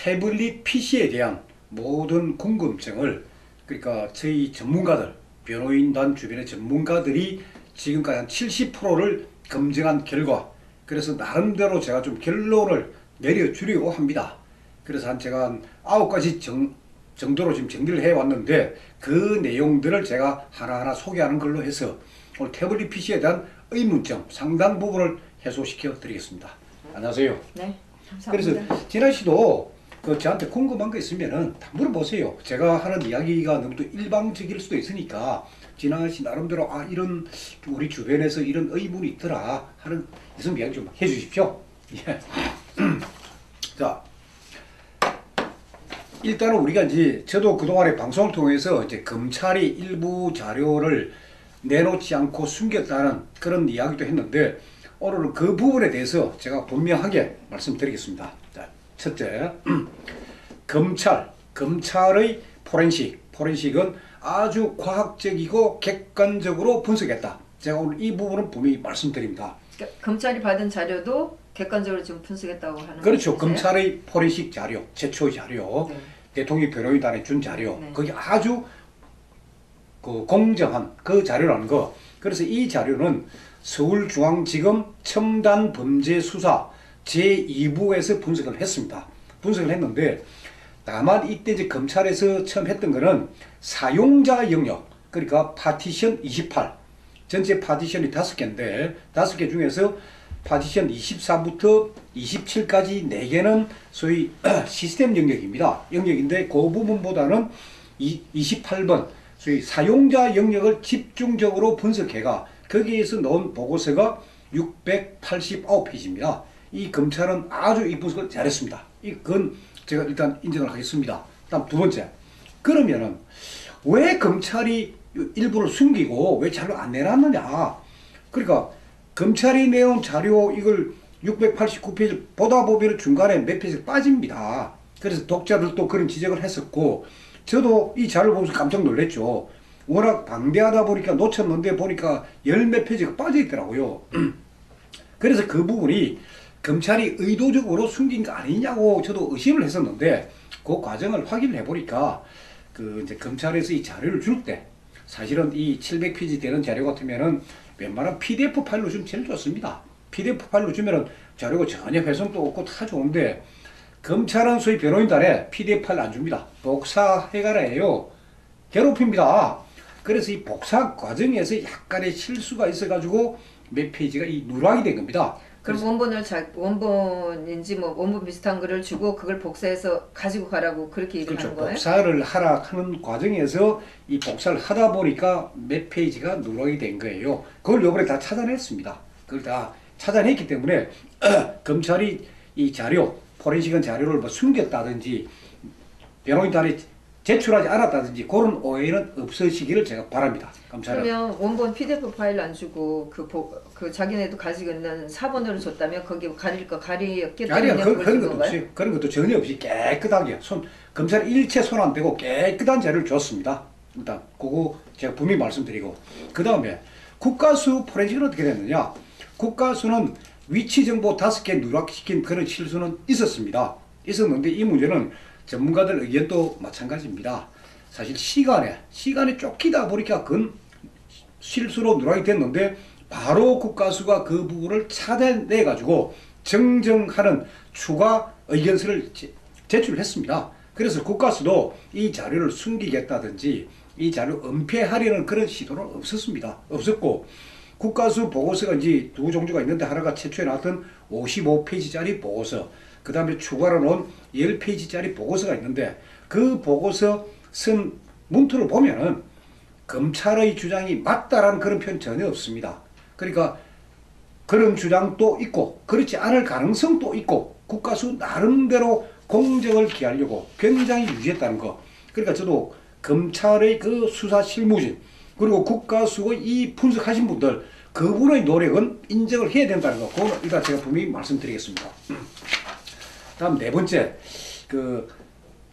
태블릿 PC에 대한 모든 궁금증을, 그러니까 저희 전문가들, 변호인단 주변의 전문가들이 지금까지 한 70%를 검증한 결과, 그래서 나름대로 제가 좀 결론을 내려주려고 합니다. 그래서 제가 한 9가지 정도로 지금 정리를 해왔는데, 그 내용들을 제가 하나하나 소개하는 걸로 해서 오늘 태블릿 PC에 대한 의문점 상당 부분을 해소시켜 드리겠습니다. 안녕하세요. 네, 감사합니다. 그래서 진아 씨도 저한테 궁금한 거 있으면은 다 물어보세요. 제가 하는 이야기가 너무 또 일방적일 수도 있으니까 진아 씨 나름대로 이런 우리 주변에서 이런 의문이 있더라 하는 있으면 이야기 좀 해주십시오. 예. 자, 일단은 우리가 이제 저도 그동안에 방송을 통해서 이제 검찰이 일부 자료를 내놓지 않고 숨겼다는 그런 이야기도 했는데, 오늘은 그 부분에 대해서 제가 분명하게 말씀드리겠습니다. 자, 첫째, 검찰의 포렌식은 아주 과학적이고 객관적으로 분석했다. 제가 오늘 이 부분은 분명히 말씀드립니다. 그러니까 검찰이 받은 자료도 객관적으로 지금 분석했다고 하는 그렇죠. 말씀이세요? 검찰의 포렌식 자료, 최초의 자료, 네. 대통령 변호인단에 준 자료, 네. 그게 아주 공정한 그 자료라는 거. 그래서 이 자료는 서울중앙지검 첨단범죄수사 제2부에서 분석을 했습니다. 분석을 했는데, 다만 이때 이제 검찰에서 처음 했던 거는 사용자 영역, 그러니까 파티션 28, 전체 파티션이 5개인데 5개 중에서 파티션 24부터 27까지 4개는 소위 시스템 영역인데, 그 부분보다는 28번 소위 사용자 영역을 집중적으로 분석해가 거기에서 나온 보고서가 689페이지입니다. 이 검찰은 아주 이 분석을 잘했습니다. 이건 제가 일단 인정을 하겠습니다. 다음 두 번째, 그러면은 왜 검찰이 일부를 숨기고 왜 자료 안 내놨느냐? 그러니까 검찰이 내온 자료 이걸 689페이지 보다 보면 중간에 몇 페이지 빠집니다. 그래서 독자들도 그런 지적을 했었고, 저도 이 자료를 보면서 깜짝 놀랐죠. 워낙 방대하다 보니까 놓쳤는데 보니까 열 몇 페이지가 빠져 있더라고요. 그래서 그 부분이 검찰이 의도적으로 숨긴 거 아니냐고 저도 의심을 했었는데, 그 과정을 확인을 해보니까 이제 검찰에서 이 자료를 줄 때 사실은 이 700페이지 되는 자료 같으면은 웬만한 PDF 파일로 주면 제일 좋습니다. PDF 파일로 주면은 자료가 전혀 훼손도 없고 다 좋은데, 검찰은 소위 변호인단에 PDF 파일 안 줍니다. 복사해가라 해요. 괴롭힙니다. 그래서 이 복사 과정에서 약간의 실수가 있어가지고 몇 페이지가 이 누락이 된 겁니다. 그럼 원본인지 뭐 원본 비슷한 거를 주고 그걸 복사해서 가지고 가라고 그렇게 얘기를 그렇죠. 하는 거예요? 복사를 하라 하는 과정에서 이 복사를 하다 보니까 몇 페이지가 누락이 된 거예요. 그걸 요번에 다 찾아냈습니다. 그걸 다 찾아냈기 때문에 검찰이 이 자료, 포렌식은 자료를 뭐 숨겼다든지 변호인단에 제출하지 않았다든지 그런 오해는 없으시기를 제가 바랍니다. 검찰은. 그러면 원본 PDF 파일 안 주고 그 자기네도 가지고 있는 사본으로 줬다면 거기 가릴 거 가리었기 때문에 그런 것도 없어요. 그런 것도 전혀 없이 깨끗하게 검찰이 일체 손 안 대고 깨끗한 자료를 줬습니다. 일단 그거 제가 분명히 말씀드리고, 그 다음에 국가수 포렌식은 어떻게 됐느냐? 국가수는 위치 정보 5개 누락시킨 그런 실수는 있었는데 이 문제는 전문가들 의견도 마찬가지입니다. 사실 시간에 쫓기다 보니까 그건 실수로 누락이 됐는데, 바로 국가수가 그 부분을 찾아내 가지고 정정하는 추가 의견서를 제출했습니다. 그래서 국가수도 이 자료를 숨기겠다든지 이 자료를 은폐하려는 그런 시도는 없었고, 국가수 보고서가 이제 두 종류가 있는데, 하나가 최초에 나왔던 55페이지짜리 보고서, 그 다음에 추가로 넣은 10페이지짜리 보고서가 있는데, 그 보고서 쓴 문투를 보면은 검찰의 주장이 맞다라는 그런 표현 전혀 없습니다. 그러니까 그런 주장도 있고 그렇지 않을 가능성도 있고, 국가수 나름대로 공정을 기하려고 굉장히 유지했다는 거. 그러니까 저도 검찰의 그 수사 실무진, 그리고 국가수의 이 분석하신 분들, 그분의 노력은 인정을 해야 된다는 거, 그거는 일단 제가 분명히 말씀드리겠습니다. 다음 네 번째,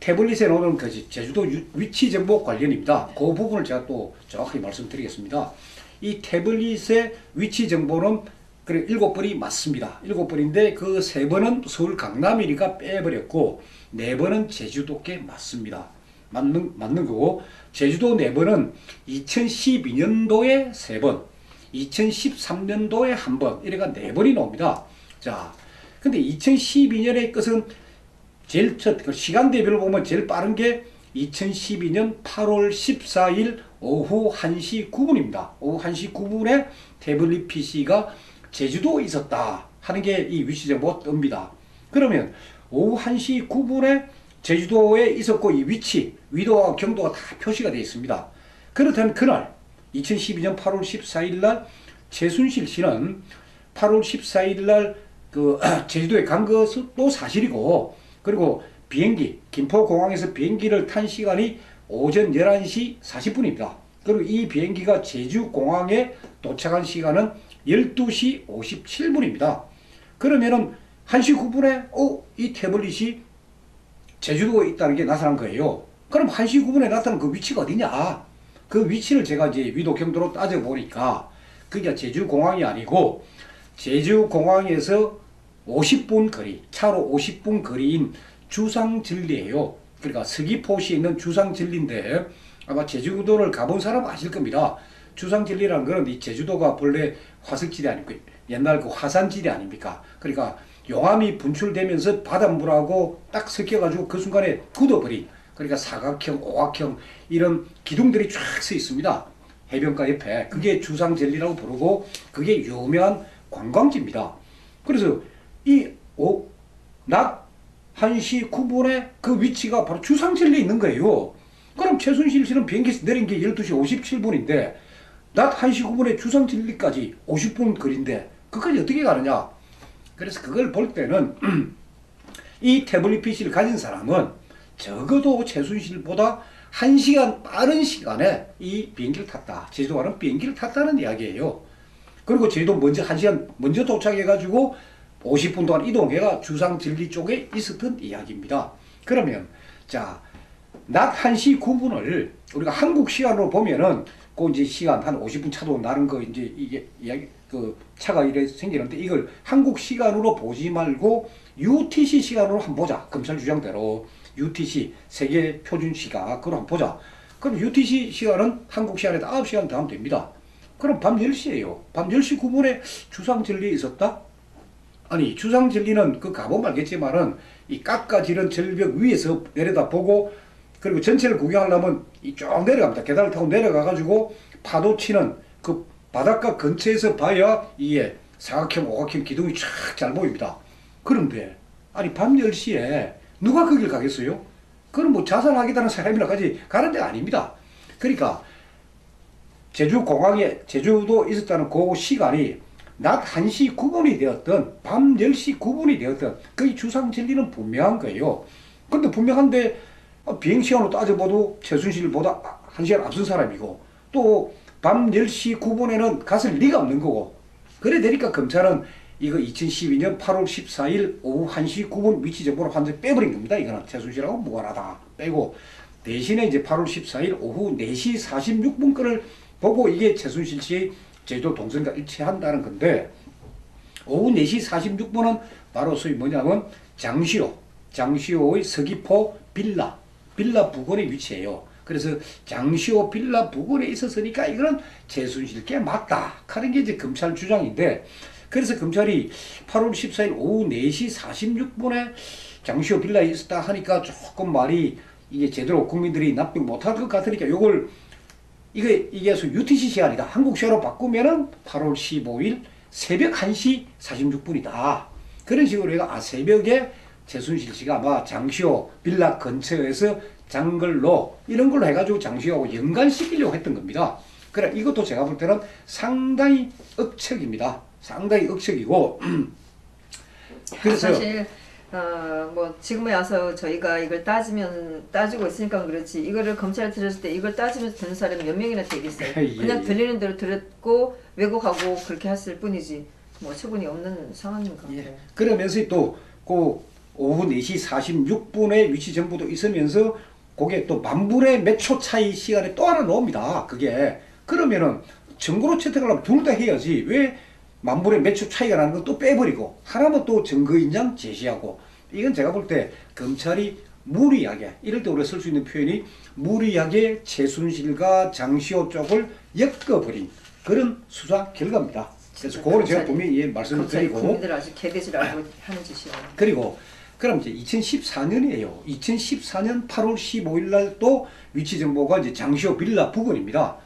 태블릿에 나오는 제주도 위치 정보 관련입니다. 그 부분을 제가 또 정확하게 말씀드리겠습니다. 이 태블릿의 위치 정보는 그리고 7번이 맞습니다. 7번인데 그 3번은 서울 강남이니까 빼버렸고 4번은 제주도께 맞습니다. 맞는 거고 제주도 4번은 2012년도에 3번, 2013년도에 1번 이래가 4번이 나옵니다. 자, 근데 2012년의 것은 제일 첫 시간대별로 보면 제일 빠른 게 2012년 8월 14일 오후 1시 9분입니다. 오후 1시 9분에 태블릿 PC가 제주도에 있었다 하는 게 이 위치정보가 뜹니다. 그러면 오후 1시 9분에 제주도에 있었고 이 위치, 위도와 경도가 다 표시가 되어 있습니다. 그렇다면 그날 2012년 8월 14일 날 최순실 씨는 8월 14일 날 그 제주도에 간 것도 사실이고 그리고 비행기, 김포공항에서 비행기를 탄 시간이 오전 11시 40분입니다. 그리고 이 비행기가 제주공항에 도착한 시간은 12시 57분입니다. 그러면은 1시 9분에 이 태블릿이 제주도에 있다는 게 나타난 거예요. 그럼 1시 9분에 나타난 그 위치가 어디냐? 그 위치를 제가 이제 위도 경도로 따져보니까 그게 제주공항이 아니고 제주공항에서 50분 거리, 차로 50분 거리인 주상절리예요. 그러니까 서귀포시에 있는 주상절리인데 아마 제주도를 가본 사람 아실 겁니다. 주상절리라는 거는 이 제주도가 본래 화석지대 아닙니까? 옛날 그 화산지대 아닙니까? 그러니까 용암이 분출되면서 바닷물하고 딱 섞여가지고 그 순간에 굳어버린 그러니까 사각형, 오각형 이런 기둥들이 쫙 서 있습니다. 해변가 옆에. 그게 주상절리라고 부르고 그게 유명한 관광지입니다. 그래서 낮 1시 9분에 그 위치가 바로 주상절리에 있는 거예요. 그럼 최순실 씨는 비행기에서 내린 게 12시 57분인데 낮 1시 9분에 주상절리까지 50분 거리인데 그까지 어떻게 가느냐. 그래서 그걸 볼 때는 이 태블릿 PC를 가진 사람은 적어도 최순실보다 1시간 빠른 시간에 이 비행기를 탔다. 제주도 가는 비행기를 탔다는 이야기예요. 그리고 제주도 먼저 1시간 먼저 도착해가지고 50분 동안 이동해가 주상절리 쪽에 있었던 이야기입니다. 그러면 자, 낮 1시 9분을 우리가 한국 시간으로 보면은 그 이제 시간 한 50분 차도 나는 거 이제 이게 이야기 그 차가 이래 생기는데 이걸 한국 시간으로 보지 말고 UTC 시간으로 한번 보자. 검찰 주장대로 UTC 세계 표준 시각 그걸 한번 보자. 그럼 UTC 시간은 한국 시간에서 9시간 더 하면 됩니다. 그럼 밤 10시예요. 밤 10시 9분에 주상절리에 있었다? 아니 주상절리는 그 가보면 알겠지만은 이 깎아지른 절벽 위에서 내려다보고 그리고 전체를 구경하려면 이쪽 내려갑니다. 계단을 타고 내려가가지고 파도 치는 그 바닷가 근처에서 봐야 이게 사각형, 오각형 기둥이 쫙 잘 보입니다. 그런데 아니 밤 10시에 누가 거길 가겠어요? 그건 뭐 자살하겠다는 사람이라까지 가는 데가 아닙니다. 그러니까 제주공항에 제주도 있었다는 그 시간이 낮 1시 9분이 되었던 밤 10시 9분이 되었던 그 주상절리는 분명한 거예요. 근데 분명한데 비행시간으로 따져봐도 최순실보다 1시간 앞선 사람이고 또 밤 10시 9분에는 갔을 리가 없는 거고 그래 되니까 검찰은 이거 2012년 8월 14일 오후 1시 9분 위치 정보를 완전히 빼버린 겁니다. 이거는 최순실하고 무관하다 빼고 대신에 이제 8월 14일 오후 4시 46분 거를 보고 이게 최순실 씨의 제주도 동선과 일치한다는 건데 오후 4시 46분은 바로 소위 뭐냐면 장시호의 서귀포 빌라 부근의 위치예요. 그래서 장시호 빌라 부근에 있었으니까 이거는 최순실께 맞다 하는 게 이제 검찰 주장인데 그래서 검찰이 8월 14일 오후 4시 46분에 장시호 빌라에 있었다 하니까 조금 말이 이게 제대로 국민들이 납득 못할 것 같으니까 이게 UTC 시간이다. 한국 시간으로 바꾸면은 8월 15일 새벽 1시 46분이다. 그런 식으로 해가 새벽에 최순실 씨가 아마 장시호 빌라 근처에서 장글로 이런 걸로 해가지고 장시호하고 연관시키려고 했던 겁니다. 그래 이것도 제가 볼 때는 상당히 억측입니다. 상당히 억측이고 그래서 사실 뭐 지금에 와서 저희가 이걸 따지고 있으니까 그렇지 이거를 검찰에 들었을 때 이걸 따지면서 듣는 사람이 몇 명이나 되겠어요. 예, 그냥 예. 들리는 대로 들었고 왜곡하고 그렇게 했을 뿐이지 뭐 처분이 없는 상황인 것 같아요. 그러면서 또 그 오후 4시 46분에 위치 정보도 있으면서 그게 또 만분의 몇 초 차이 시간에 또 하나 나옵니다. 그게 그러면은 증거로 채택하려면 둘 다 해야지 왜 만불의 몇 초 차이가 나는 건 또 빼버리고 하나만 또 증거인장 제시하고 이건 제가 볼 때 검찰이 무리하게 이럴 때 우리가 쓸 수 있는 표현이 무리하게 최순실과 장시호 쪽을 엮어버린 그런 수사 결과입니다. 그래서 그거는 제가 분명히 말씀을 드리고 국민들 아주 개돼지를 알고 하는 짓이에요. 그리고 그럼 이제 2014년이에요. 2014년 8월 15일 날 또 위치 정보가 이제 장시호 빌라 부근입니다.